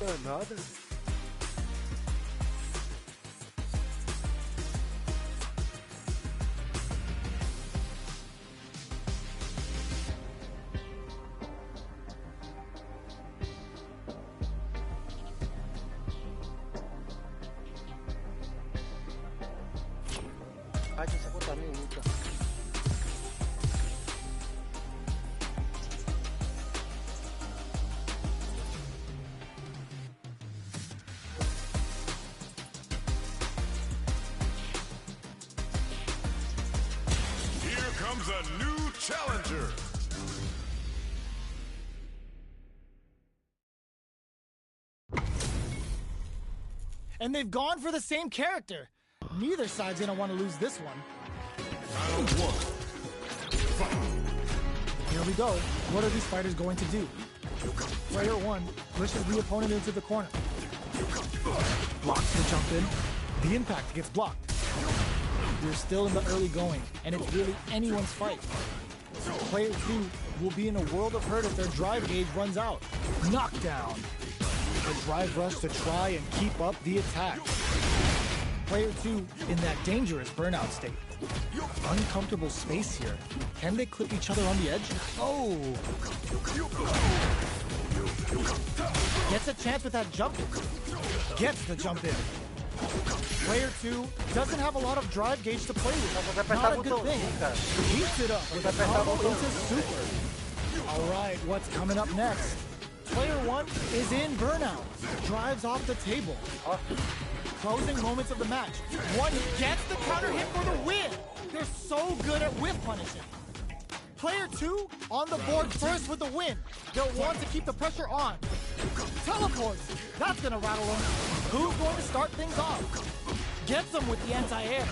Nada. Ai, deixa eu botar minha luta. Here comes a new challenger. And they've gone for the same character. Neither side's gonna want to lose this one. Round one. Fight. Here we go. What are these fighters going to do? Player one pushes the opponent into the corner. Blocks the jump in. The impact gets blocked. We're still in the early going, and it's really anyone's fight. Player two will be in a world of hurt if their drive gauge runs out. Knockdown. A drive rush to try and keep up the attack. Player two in that dangerous burnout state. Uncomfortable space here. Can they clip each other on the edge? Oh! Gets a chance with that jump in. Gets the jump in. Player two doesn't have a lot of drive gauge to play with. Not a good thing. Heats it up with a combo into super. Alright, what's coming up next? Player one is in burnout. Drives off the table. Closing moments of the match. One gets the counter hit for the win. They're so good at whiff punishing. Player two on the board first with the win. They'll want to keep the pressure on. Teleports. That's gonna rattle them. Who's going to start things off? Gets them with the anti-air.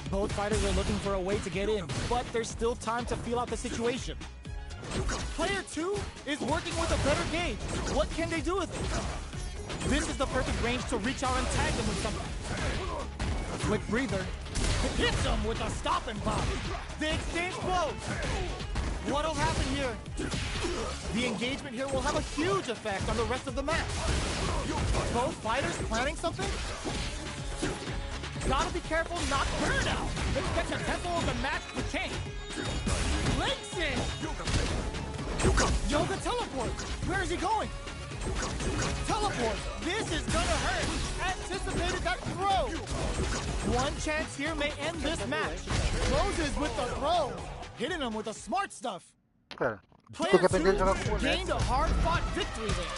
Both fighters are looking for a way to get in, but there's still time to feel out the situation. Player two is working with a better gauge. What can they do with it? This is the perfect range to reach out and tag them with something. Quick breather. Hits them with a stop and pop. The exchange blows. What'll happen here? The engagement here will have a huge effect on the rest of the match. Both fighters planning something? Gotta be careful not to burn out. Expect the tempo of the match to change. Links in. Yoga teleport. Where is he going? Teleport! This is gonna hurt! Anticipated that throw! One chance here may end this match. Closes with the throw. Hitting him with the smart stuff. Cara, Player tem que aprender a two jogar com gained a hard-fought victory there.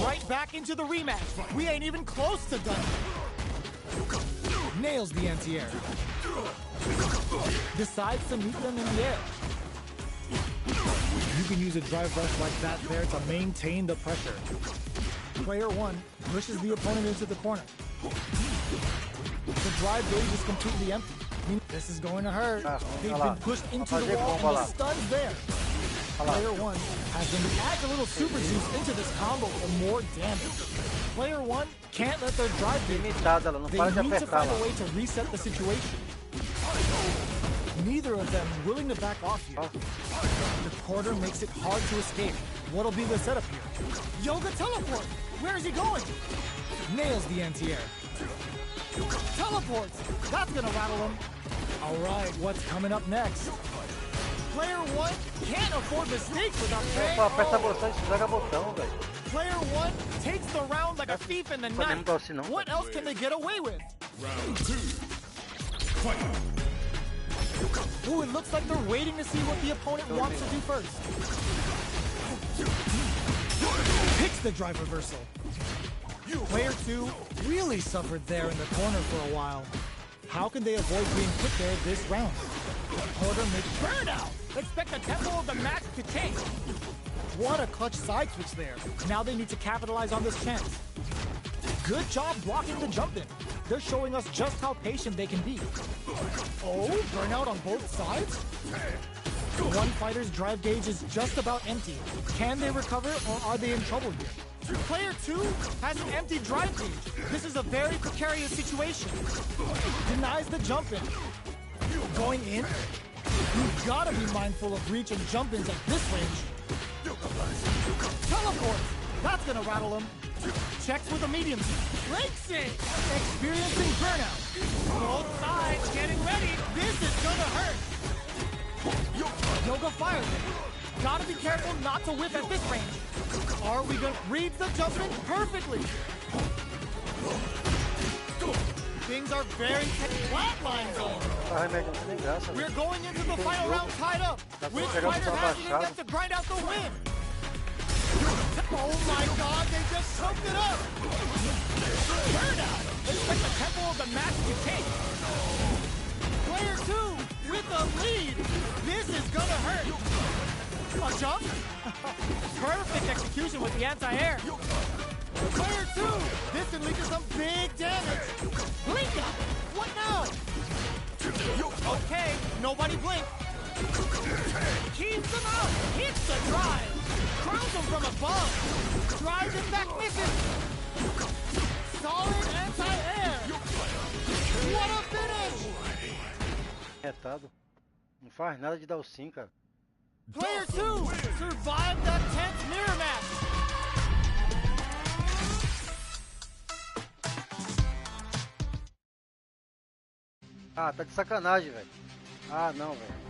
Right back into the rematch. We ain't even close to done. Nails the anti-air. Decides to meet them in the air. You can use a drive rush like that there to maintain the pressure. Player one pushes the opponent into the corner. The drive gauge is completely empty. This is going to hurt. They've been pushed into the wall and the stun's there. Player one has them add a little super juice into this combo for more damage. Player one can't let their drive gauge. They need to find a way to reset the situation. Neither of them willing to back off here. The quarter makes it hard to escape. What'll be the setup here? Yoga teleport! Where is he going? Nails the anti-air. Teleports! That's gonna rattle him. Alright, what's coming up next? Player one can't afford mistakes without paying. Aperta botão e joga botão, velho. Player one takes the round like a thief in the night. What else can they get away with? Round two. Fight. Ooh, it looks like they're waiting to see what the opponent wants to do first. Picks the drive reversal. Player two really suffered there in the corner for a while. How can they avoid being put there this round? Quarter makes burnout. Expect the tempo of the match to change. What a clutch side switch there. Now they need to capitalize on this chance. Good job blocking the jump in. They're showing us just how patient they can be. Oh, burnout on both sides? One fighter's drive gauge is just about empty. Can they recover or are they in trouble here? Player two has an empty drive gauge. This is a very precarious situation. Denies the jump in. Going in. You've got to be mindful of reach and jump-ins at this range. Teleport! That's gonna rattle him. Checks with a medium. Breaks it! Experiencing burnout. Both sides getting ready. This is gonna hurt. Yoga fires it. Gotta be careful not to whip at this range. Are we gonna read the jump in perfectly? Things are very flatline zone. We're going into the final round tied up. Which fighter has it in them to grind out the win? Oh my god, they just choked it up! Burnout! Expect the tempo of the match to take. Player 2 with the lead. This is gonna hurt. A jump? Perfect execution with the anti-air. Player 2, this can lead to some big damage. Blink up! What now? Okay, nobody blink. Keeps them out. Hits the drive. Crowns him from above. Drives it back, misses. Solid anti-air. What a finish! Retado. Não faz nada de dar o sim, cara. Player 2 survived that tense mirror match. Ah, tá de sacanagem, velho. Ah, não, velho.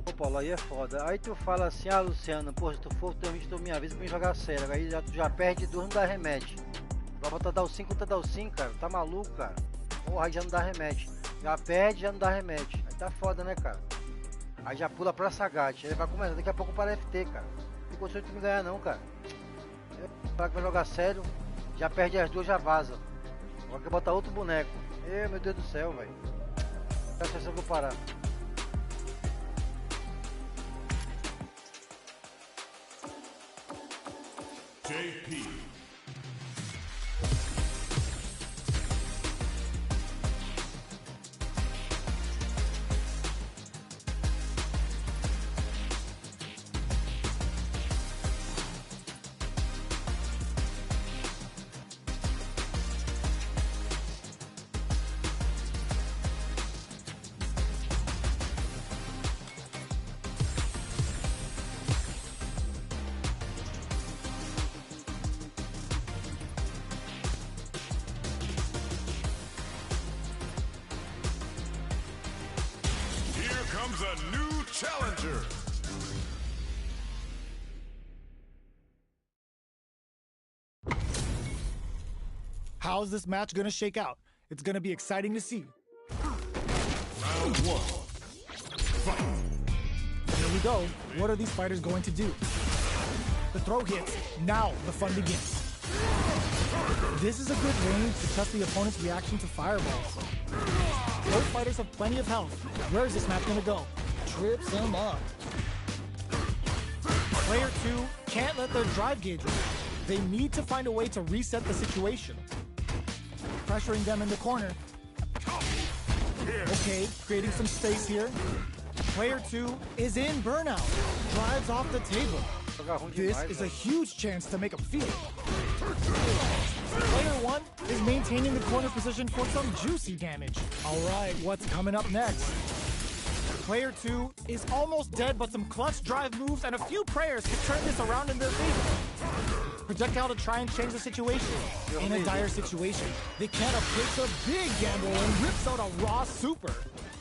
Pô, Paulo, aí é foda. Aí tu fala assim, ah, Luciano, pô, se tu for tu me avisa pra me jogar sério. Aí tu já perde e não dá remédio. Vai botar dar o 5 contra dar o 5, cara. Tá maluco, cara? Porra, aí já não dá remédio. Já perde, já não dá remédio. Aí tá foda, né, cara? Aí já pula pra Sagat. Aí vai começar daqui a pouco para FT, cara. Não tem condição de me ganhar, não, cara. Pra que vai jogar sério, já perde as duas, já vaza. Agora quer botar outro boneco. Meu Deus do céu, velho. Acho que eu vou parar. JP. Comes a new challenger. How's this match gonna shake out? It's gonna be exciting to see. Round 1. Fight. Here we go. What are these fighters going to do? The throw hits. Now the fun begins. This is a good range to test the opponent's reaction to fireballs. Both fighters have plenty of health. Where is this match gonna go? Trips him up. Player 2 can't let their drive gauge run. They need to find a way to reset the situation. Pressuring them in the corner. Okay, creating some space here. Player 2 is in burnout. Drives off the table. This is a huge chance to make him feel. Player 1 is maintaining the corner position for some juicy damage. All right, what's coming up next? Player 2 is almost dead, but some clutch drive moves and a few prayers can turn this around in their favor. Projectile to try and change the situation. In a dire situation, they can't approach a big gamble and rips out a raw super.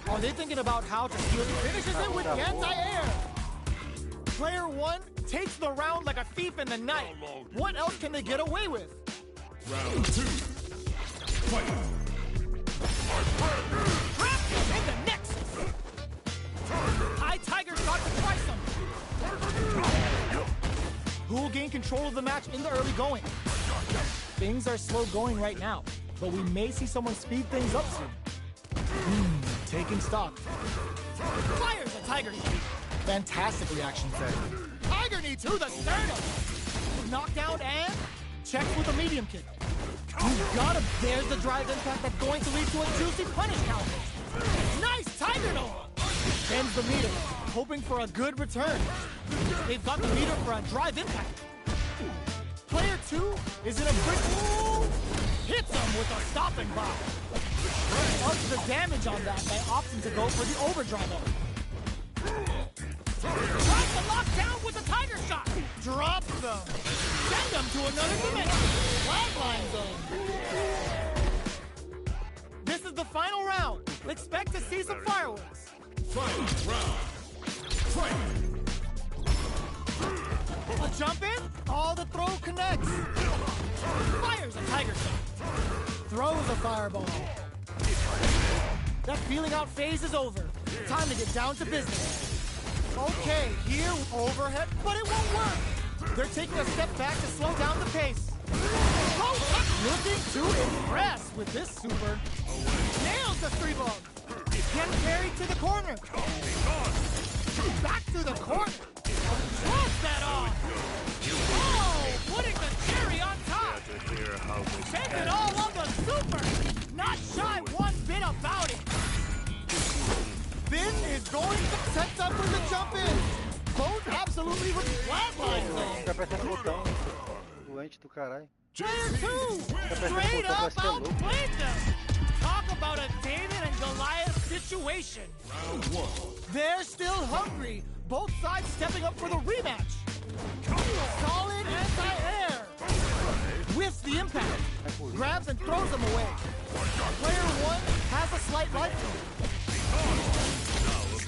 Are they thinking about how to steal? Finishes it with the anti-air. Player 1 takes the round like a thief in the night. What else can they get away with? Round 2. Fight. Trap him in the next. High Tiger shot to twice him. Who will gain control of the match in the early going? Things are slow going right now, but we may see someone speed things up soon. Taking stock. Fires a Tiger Knee. Fantastic reaction set. Tiger Knee to the sternum. Knockdown and checks with a medium kick. You got him. There's the drive impact that's going to lead to a juicy punish counter. Nice Tiger Knee. Bends the meter, hoping for a good return. They've got the meter for a drive impact. Player 2 is in a brick. Hits him with a stopping block. Ups the damage on that by opting to go for the overdrive up. Tries to lock down with a tiger shot. Drops them. Send them to another dimension. Flatline zone. This is the final round. Expect to see some fireworks. Final round. Fight. A jump in. All the throw connects. Fires a tiger shot. Throws a fireball. That feeling out phase is over. Time to get down to business. Okay, here, overhead, but it won't work. They're taking a step back to slow down the pace. Looking to impress with this super. Nails the 3-bug. Gets carried to the corner. Back to the corner. Drops that off. Oh, putting the cherry on top. Take it all on the super. Not shy one bit about it. Finn is going to set up with the jump in. Both absolutely with flatline zone. Tá apertando o botão. Doente do caralho. Player 2 straight up outplayed them. Talk about a David and Goliath situation. Round 1. They're still hungry. Both sides stepping up for the rematch. Solid anti-air. Whiffs the impact. Grabs and throws them away. Player 1 has a slight life.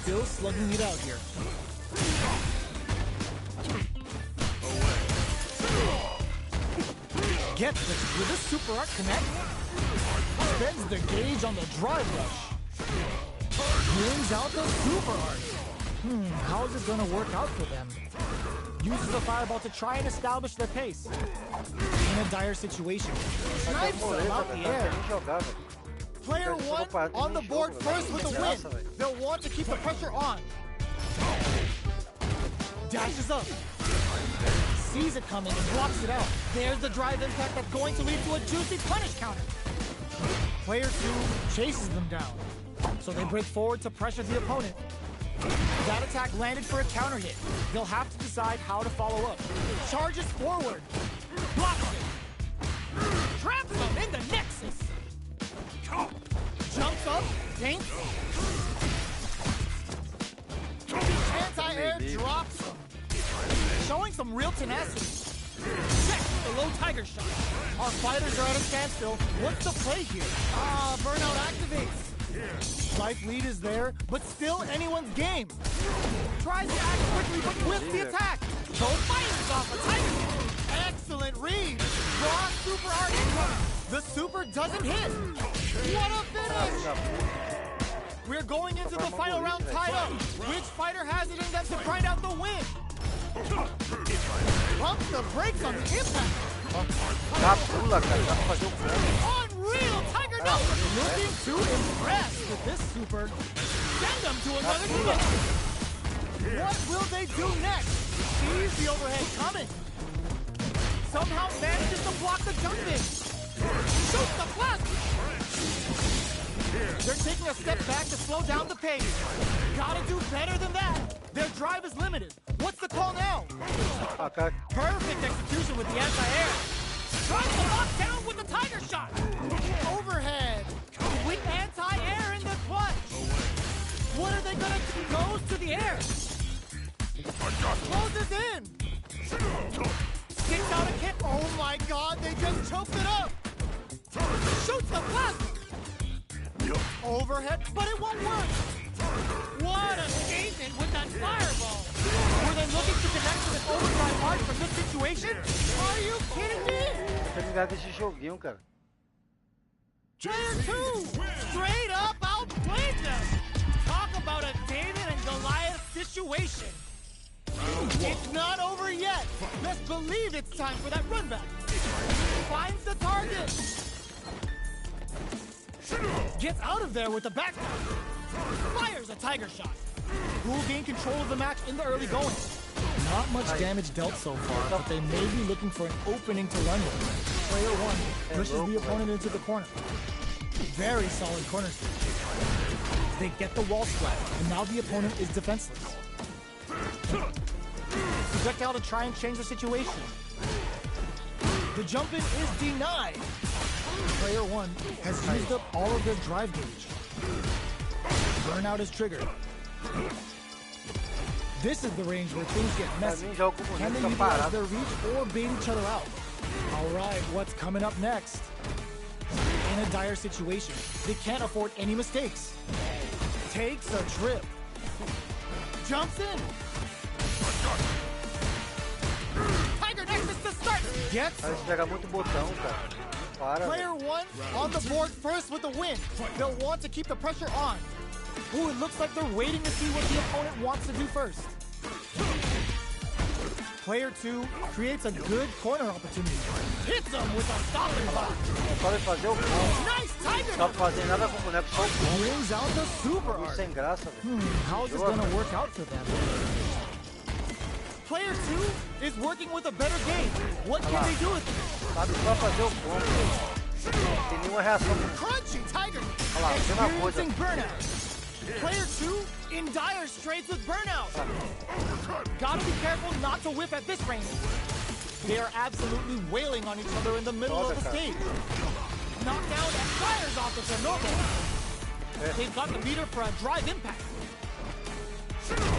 Still slugging it out here. Gets this. Will this super art connect? Spends the gauge on the drive rush. Brings out the super art. How is it going to work out for them? Uses the fireball to try and establish their pace. In a dire situation. Snipes them out the air. Player 1 on the board first with a win. They'll want to keep the pressure on. Dashes up. Sees it coming and blocks it out. There's the drive impact that's going to lead to a juicy punish counter. Player 2 chases them down. So they break forward to pressure the opponent. That attack landed for a counter hit. They'll have to decide how to follow up. Charges forward. Blocks it. Traps them in the nexus. Jumps up, dinks. Anti-air drops him. Showing some real tenacity. Check the low tiger shot. Our fighters are at a standstill. What's the play here? Burnout activates. Life lead is there, but still anyone's game. Tries to act quickly, but whiffs the attack. Both fighters off a tiger shot. Excellent read. Raw super art incoming. The super doesn't hit. What a finish! We're going into the final round tied up. Which fighter has it in them to grind out the win? Pumps the brakes on the impact. Unreal Tiger Nose! Looking to impress with this super. Send them to another dimension. What will they do next? Sees the overhead coming. Somehow manages to block the jump in. Shoots the plasma. They're taking a step back to slow down the pace. Gotta do better than that. Their drive is limited. What's the call now? Perfect execution with the anti-air. Tries to lock down with the tiger shot. Overhead. With anti-air in the clutch. What are they gonna do? Goes to the air. Closes in. Sticks out a kick. Oh my god, they just choked it up. Shoots the plasma. Overhead, but it won't work. What a statement with that fireball. Were they looking to connect with an overdrive art from this situation? Are you kidding me? Player 2 straight up outplayed them. Talk about a David and Goliath situation. It's not over yet. Best believe it's time for that run back. Finds the target. Gets out of there with the back down. Fires a tiger shot. Who will gain control of the match in the early going. Not much damage dealt so far, but they may be looking for an opening to run with. Player 1 pushes the opponent into the corner. Very solid corner switch. They get the wall splat, and now the opponent is defenseless. Projectile to try and change the situation. The jump in is denied. Player 1 has used up all of their drive gauge. Burnout is triggered. This is the range where things get messy. Can they utilize their reach or bait each other out? Alright, what's coming up next? In a dire situation, they can't afford any mistakes. Takes a trip. Jumps in. Tiger Nexus to start. Gets. Player 1 on the board first with the win. They'll want to keep the pressure on. Ooh, it looks like they're waiting to see what the opponent wants to do first. Player 2 creates a good corner opportunity. Hits him with a stopping block. Nice Tiger! Brings out the super art. How is this going to work out for them? Player 2 is working with a better game. What can they do with it? Crunchy Tiger! Experiencing burnout. Player 2 in dire straits with burnout. Gotta be careful not to whip at this range. They are absolutely wailing on each other in the middle of the stage. Knockdown and fires off the Chernobyl. They've got the meter for a drive impact.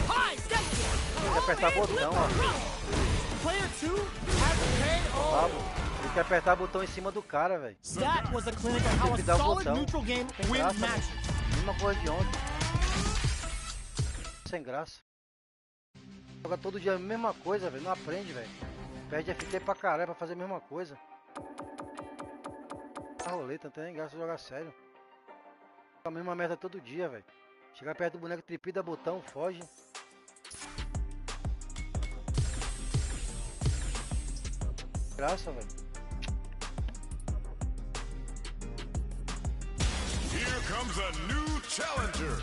High step. Player 2 has a KO. Tem que apertar o botão em cima do cara, velho. That was a clinic on how a solid neutral game wins matches. Mesma coisa de ontem. Sem graça. Joga todo dia a mesma coisa, velho. Não aprende, velho. Perde FT pra caralho pra fazer a mesma coisa. A roleta, não tem nem graça jogar sério. A mesma merda todo dia, velho. Chegar perto do boneco, tripida botão, foge. Graça, velho. Here comes a new challenger.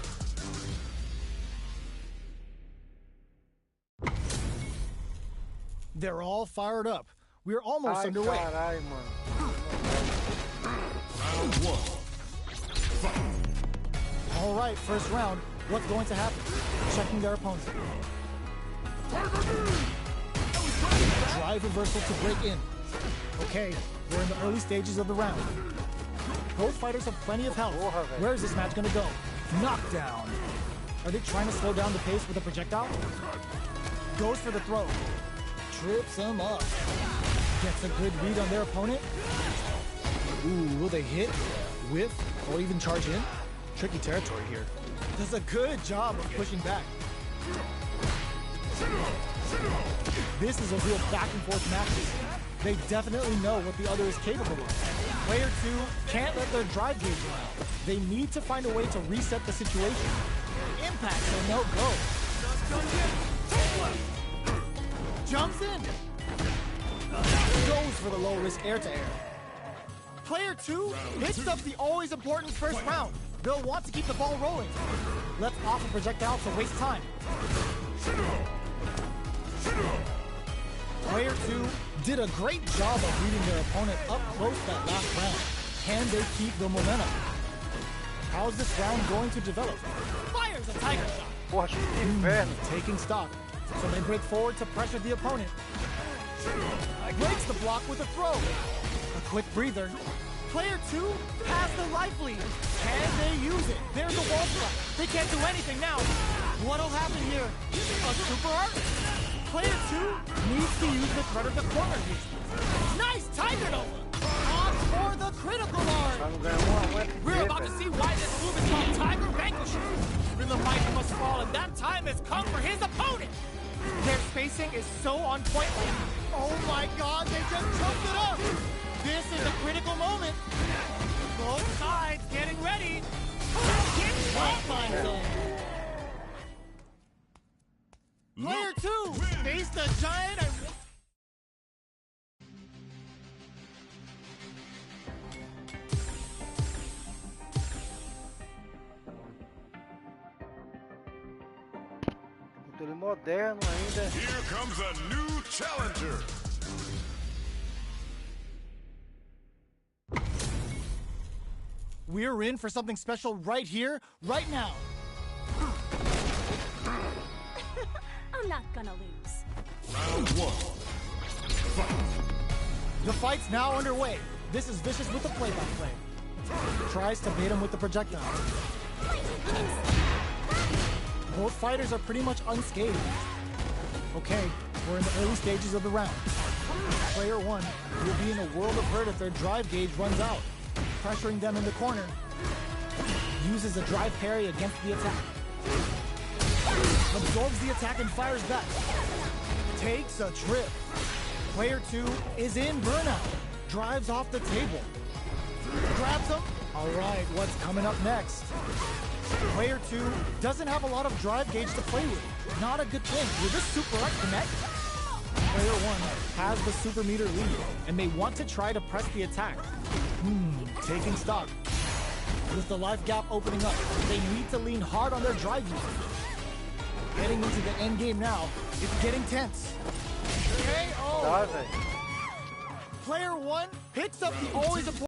They're all fired up. We're almost underway. Carai, mano. Round 1. Fight. All right, first round. What's going to happen? Checking their opponent. Drive reversal to break in. Okay, we're in the early stages of the round. Both fighters have plenty of health. Where is this match going to go? Knockdown. Are they trying to slow down the pace with a projectile? Goes for the throw. Trips him up. Gets a good read on their opponent. Ooh, will they hit, whiff, or even charge in? Tricky territory here. Does a good job of pushing back. This is a real back and forth match. They definitely know what the other is capable of. Player 2 can't let their drive gauge run. They need to find a way to reset the situation. Impact or no go. Jumps in. Goes for the low risk air to air. Player 2 hits up the always important first round. They'll want to keep the ball rolling. Lets off a projectile to waste time. Player 2 did a great job of reading their opponent up close that last round. Can they keep the momentum? How's this round going to develop? Fires a tiger shot. Taking stock. So they break forward to pressure the opponent. Breaks the block with a throw. A quick breather. Player 2 has the life lead. Can they use it? There's a wall spot. They can't do anything now. What'll happen here? A super art? Player 2 needs to use the threat of the corner here. Nice Tiger Nova! On for the critical art! We're about to see why this move is called Tiger Vanquisher. Then the mighty must fall, and that time has come for his opponent. Their spacing is so on point. Oh my god, they just choked it up! This is a critical moment. Both sides getting ready. Get flatline zone. Player 2 face the giant and... Moderno ainda. Here comes a new challenger. We're in for something special right here, right now. I'm not gonna lose. Round one. Fight. The fight's now underway. This is Vicious with the play-by-play. Tries to bait him with the projectile. Both fighters are pretty much unscathed. Okay, we're in the early stages of the round. Player one will be in a world of hurt if their drive gauge runs out. Pressuring them in the corner. Uses a drive parry against the attack. Absorbs the attack and fires back. Takes a trip. Player two is in burnout. Drives off the table. Grabs him. All right, what's coming up next? Player two doesn't have a lot of drive gauge to play with. Not a good thing. Will this super X connect? Player one has the super meter lead and may want to try to press the attack. Taking stock. With the life gap opening up, they need to lean hard on their drive usage. Getting into the end game now, it's getting tense. KO! Player one picks up the always important